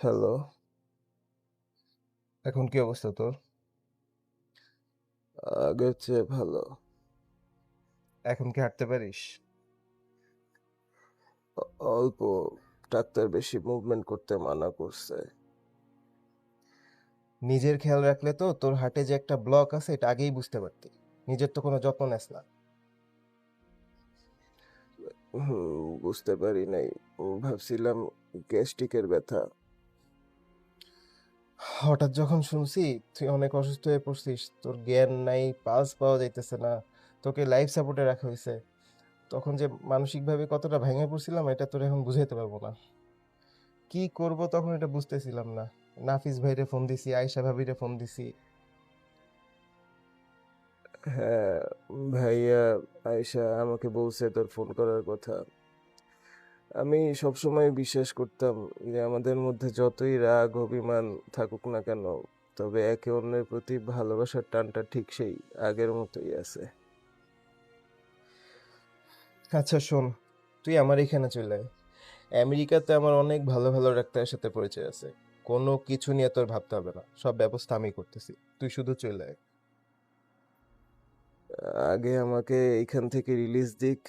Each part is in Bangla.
হ্যালো, এখন কি অবস্থা তোর? আগের চেয়ে ভালো। এখন কি হাঁটতে পারিস? অল্প। ডাক্তার বেশি মুভমেন্ট করতে মানা করছে। নিজের খেয়াল রাখলে তো তোর হার্টে যে একটা ব্লক আছে এটা আগেই বুঝতে পারতি। নিজের তো কোনো যত্ন নেস না। বুঝতে পারি নাই। ভাবছিলাম গ্যাস্ট্রিকের ব্যথা। হঠাৎ যখন শুনছি তুই অনেক অসুস্থ হয়ে পড়ছিস, তোর জ্ঞান নাই, পালস পাওয়া যাইতেছে না, তোকে লাইফ সাপোর্টে রাখা হয়েছে, তখন যে মানসিকভাবে কতটা ভেঙে পড়ছিলাম এটা তোর এখন বুঝাইতে পারবো না। কি করব তখন এটা বুঝতেছিলাম না। নাফিস ভাইরে ফোন দিছি, আয়শা ভাবিরে ফোন দিছি। হ্যাঁ, ভাইয়া আয়েশা আমাকে বলছে তোর ফোন করার কথা। আমি সবসময় বিশ্বাস করতাম যে আমাদের মধ্যে যতই রাগ অভিমান থাকুক না কেন, তবে একে অন্যের প্রতি ভালোবাসার টানটা ঠিক সেই আগের মতোই আছে। আচ্ছা শোন, তুই আমার এখানে চলে আয়। আমেরিকাতে আমার অনেক ভালো ভালো ডাক্তারের সাথে পরিচয় আছে। কোনো কিছু নিয়ে তোর ভাবতে হবে না, সব ব্যবস্থা আমি করতেছি, তুই শুধু চলে আয়। আগে আমাকে এইখান থেকে রিলিজ দিক,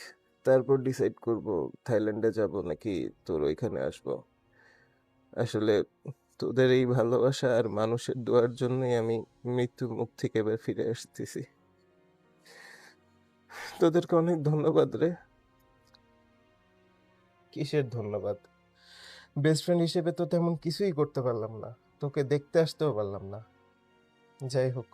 তারপর ডিসাইড করব থাইল্যান্ডে যাব নাকি তোর ওইখানে আসব। আসলে তোদের এই ভালোবাসা আর মানুষের দোয়ার জন্যই আমি মৃত্যুর মুখ থেকে এবার ফিরে আসতেছি। তোদেরকে অনেক ধন্যবাদ রে। কিসের ধন্যবাদ? বেস্ট ফ্রেন্ড হিসেবে তো তেমন কিছুই করতে পারলাম না, তোকে দেখতে আসতেও পারলাম না। যাই হোক,